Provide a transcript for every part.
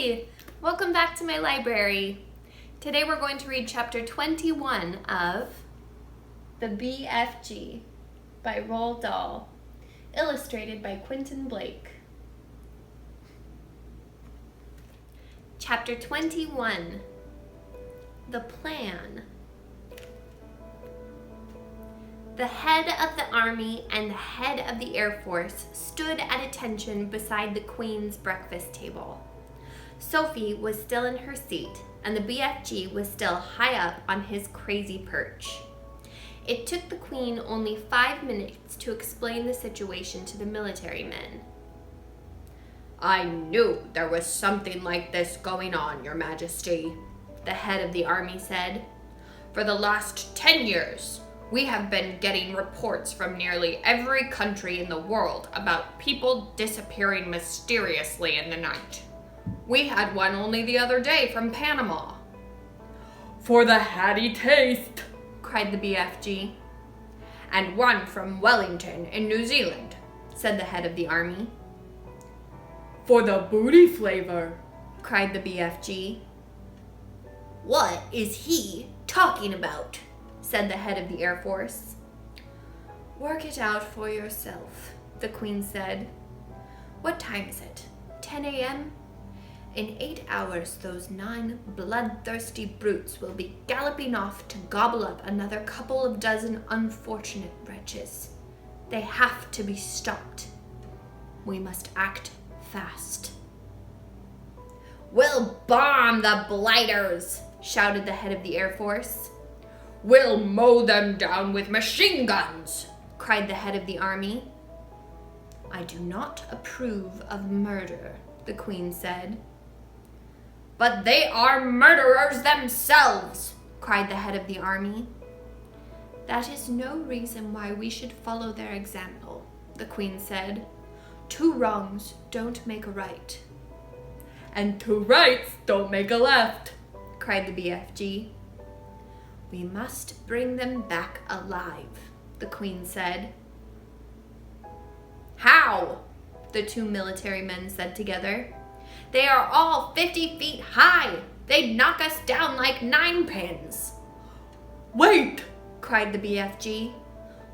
Hi! Welcome back to my library. Today we're going to read chapter 21 of The BFG by Roald Dahl, illustrated by Quentin Blake. Chapter 21, The Plan. The head of the army and the head of the Air Force stood at attention beside the Queen's breakfast table. Sophie was still in her seat, and the BFG was still high up on his crazy perch. It took the Queen only 5 minutes to explain the situation to the military men. "I knew there was something like this going on, Your Majesty," the head of the army said. "For the last 10 years, we have been getting reports from nearly every country in the world about people disappearing mysteriously in the night. We had one only the other day from Panama." "For the hatty taste," cried the BFG. "And one from Wellington in New Zealand," said the head of the army. "For the booty flavor," cried the BFG. "What is he talking about?" said the head of the Air Force. "Work it out for yourself," the Queen said. "What time is it? 10 a.m.? In 8 hours, those 9 bloodthirsty brutes will be galloping off to gobble up another couple of dozen unfortunate wretches. They have to be stopped. We must act fast." "We'll bomb the blighters!" shouted the head of the Air Force. "We'll mow them down with machine guns!" cried the head of the army. "I do not approve of murder," the Queen said. "But they are murderers themselves!" cried the head of the army. "That is no reason why we should follow their example," the Queen said. "Two wrongs don't make a right." "And two rights don't make a left," cried the BFG. "We must bring them back alive," the Queen said. "How?" the 2 military men said together. "They are all 50 feet high. They'd knock us down like 9-pins. "Wait!" cried the BFG.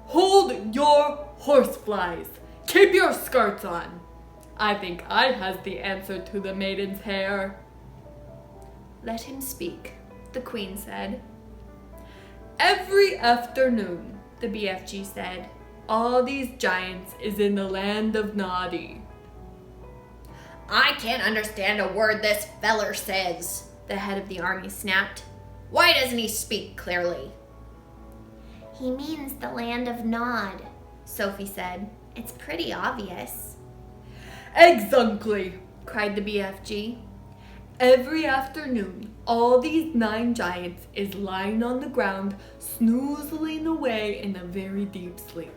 "Hold your horseflies! Keep your skirts on! I think I has the answer to the maiden's hair." "Let him speak," the Queen said. "Every afternoon," the BFG said, "all these giants is in the land of Noddy." "I can't understand a word this feller says," the head of the army snapped. "Why doesn't he speak clearly?" "He means the land of Nod," Sophie said. "It's pretty obvious." "Exactly," cried the BFG. "Every afternoon, all these 9 giants is lying on the ground, snoozling away in a very deep sleep.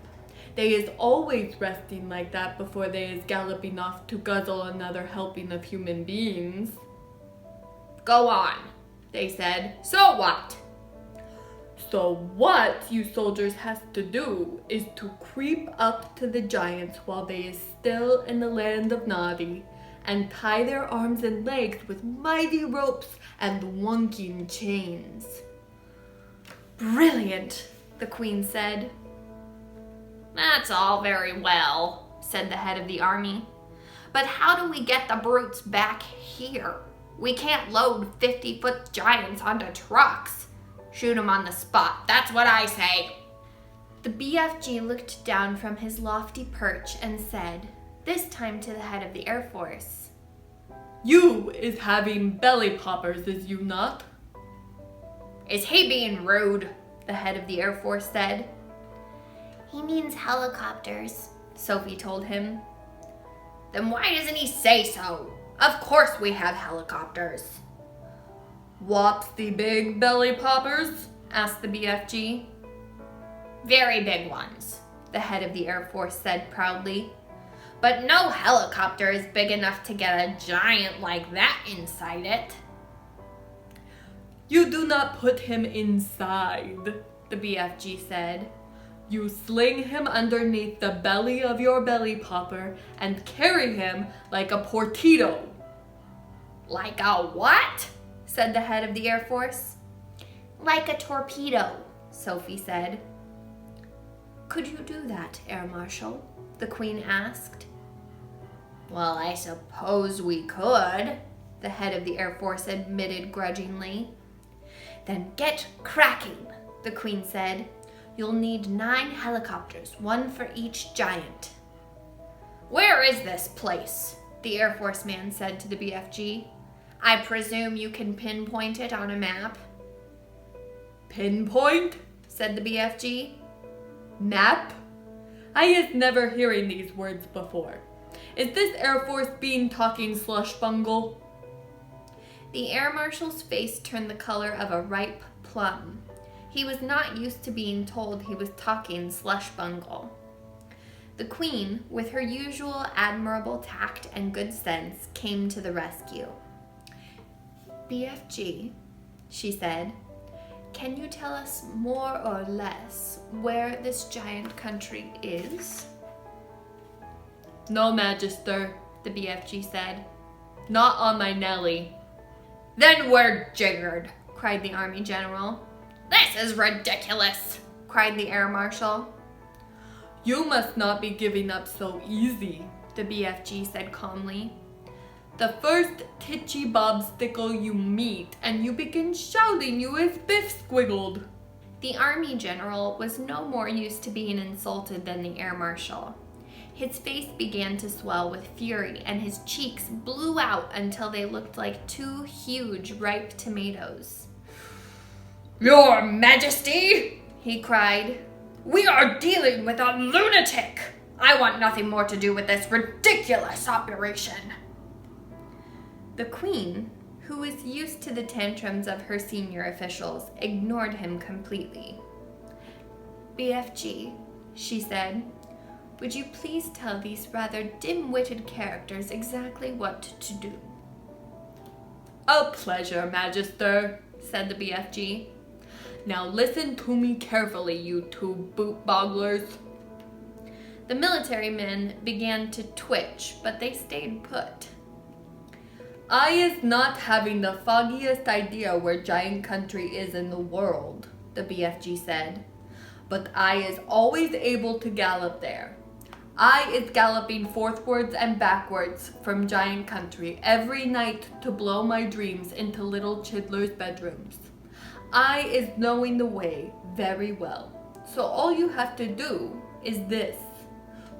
They is always resting like that before they is galloping off to guzzle another helping of human beings." "Go on," they said. "So what?" "So what you soldiers has to do is to creep up to the giants while they is still in the land of Noddy, and tie their arms and legs with mighty ropes and wonking chains." "Brilliant," the Queen said. "That's all very well," said the head of the army. "But how do we get the brutes back here? We can't load 50-foot giants onto trucks. Shoot 'em on the spot, that's what I say." The BFG looked down from his lofty perch and said, this time to the head of the Air Force, "You is having belly poppers, is you not?" "Is he being rude?" the head of the Air Force said. "He means helicopters," Sophie told him. "Then why doesn't he say so? Of course we have helicopters." "Wopsy big belly poppers?" asked the BFG. "Very big ones," the head of the Air Force said proudly. "But no helicopter is big enough to get a giant like that inside it." "You do not put him inside," the BFG said. "You sling him underneath the belly of your belly popper and carry him like a portito." Like a what? said the head of the Air Force. Like a torpedo, Sophie said. Could you do that, Air Marshal? The Queen asked. Well, I suppose we could, the head of the Air Force admitted grudgingly. Then get cracking, the Queen said. You'll need 9 helicopters, 1 for each giant. Where is this place? The Air Force man said to the BFG. I presume you can pinpoint it on a map. Pinpoint? Said the BFG. Map? I is never hearing these words before. Is this Air Force bean talking slush bungle? The Air Marshal's face turned the color of a ripe plum. He was not used to being told he was talking slush bungle. The Queen, with her usual admirable tact and good sense, came to the rescue. BFG, she said, can you tell us more or less where this giant country is? No, Magister, the BFG said. Not on my Nelly. Then we're jiggered, cried the Army General. This is ridiculous, cried the Air Marshal. You must not be giving up so easy, the BFG said calmly. The first titchy bobstickle you meet and you begin shouting you is Biff Squiggled. The Army General was no more used to being insulted than the Air Marshal. His face began to swell with fury and his cheeks blew out until they looked like 2 huge ripe tomatoes. Your Majesty, he cried. We are dealing with a lunatic. I want nothing more to do with this ridiculous operation. The Queen, who was used to the tantrums of her senior officials, ignored him completely. BFG, she said, would you please tell these rather dim-witted characters exactly what to do? A pleasure, Magister, said the BFG. Now listen to me carefully, you 2 boot-bogglers. The military men began to twitch, but they stayed put. I is not having the foggiest idea where giant country is in the world, the BFG said. But I is always able to gallop there. I is galloping forthwards and backwards from giant country every night to blow my dreams into little Chidler's bedrooms. I is knowing the way very well. So all you have to do is this.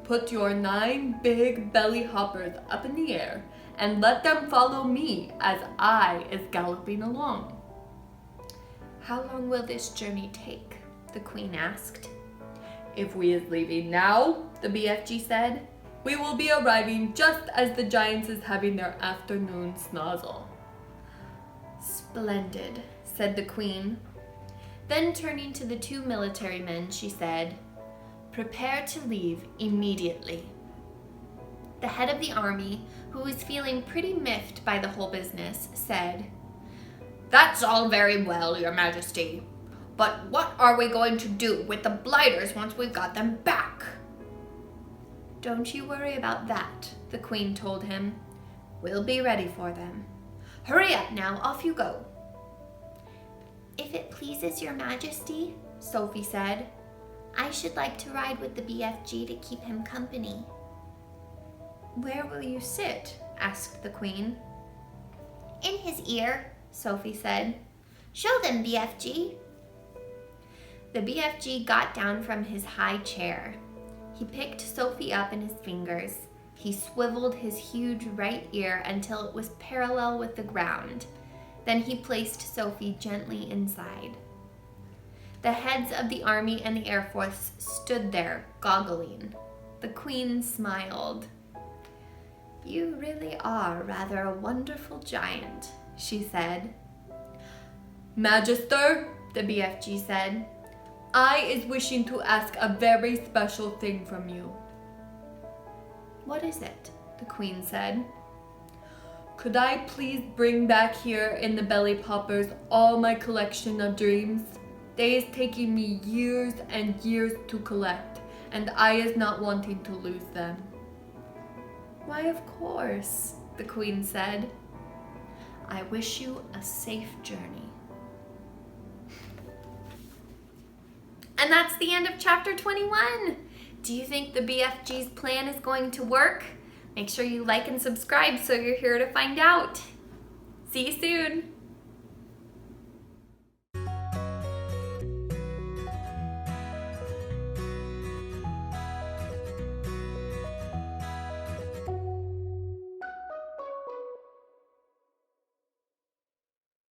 Put your 9 big belly hoppers up in the air and let them follow me as I is galloping along. How long will this journey take? The Queen asked. If we is leaving now, the BFG said, we will be arriving just as the giants is having their afternoon snozzle. Splendid, said the Queen. Then turning to the 2 military men, she said, prepare to leave immediately. The head of the army, who was feeling pretty miffed by the whole business, said, That's all very well, Your Majesty. But what are we going to do with the blighters once we've got them back? Don't you worry about that, the Queen told him. We'll be ready for them. Hurry up now, off you go. If it pleases Your Majesty, Sophie said, I should like to ride with the BFG to keep him company. Where will you sit? Asked the Queen. In his ear, Sophie said. Show them, BFG. The BFG got down from his high chair. He picked Sophie up in his fingers. He swiveled his huge right ear until it was parallel with the ground. Then he placed Sophie gently inside. The heads of the Army and the Air Force stood there, goggling. The Queen smiled. You really are rather a wonderful giant, she said. Magister, the BFG said, I is wishing to ask a very special thing from you. What is it? The Queen said. Could I please bring back here in the belly poppers all my collection of dreams? They is taking me years and years to collect, and I is not wanting to lose them. Why, of course, the Queen said. I wish you a safe journey. And that's the end of chapter 21. Do you think the BFG's plan is going to work? Make sure you like and subscribe so you're here to find out. See you soon.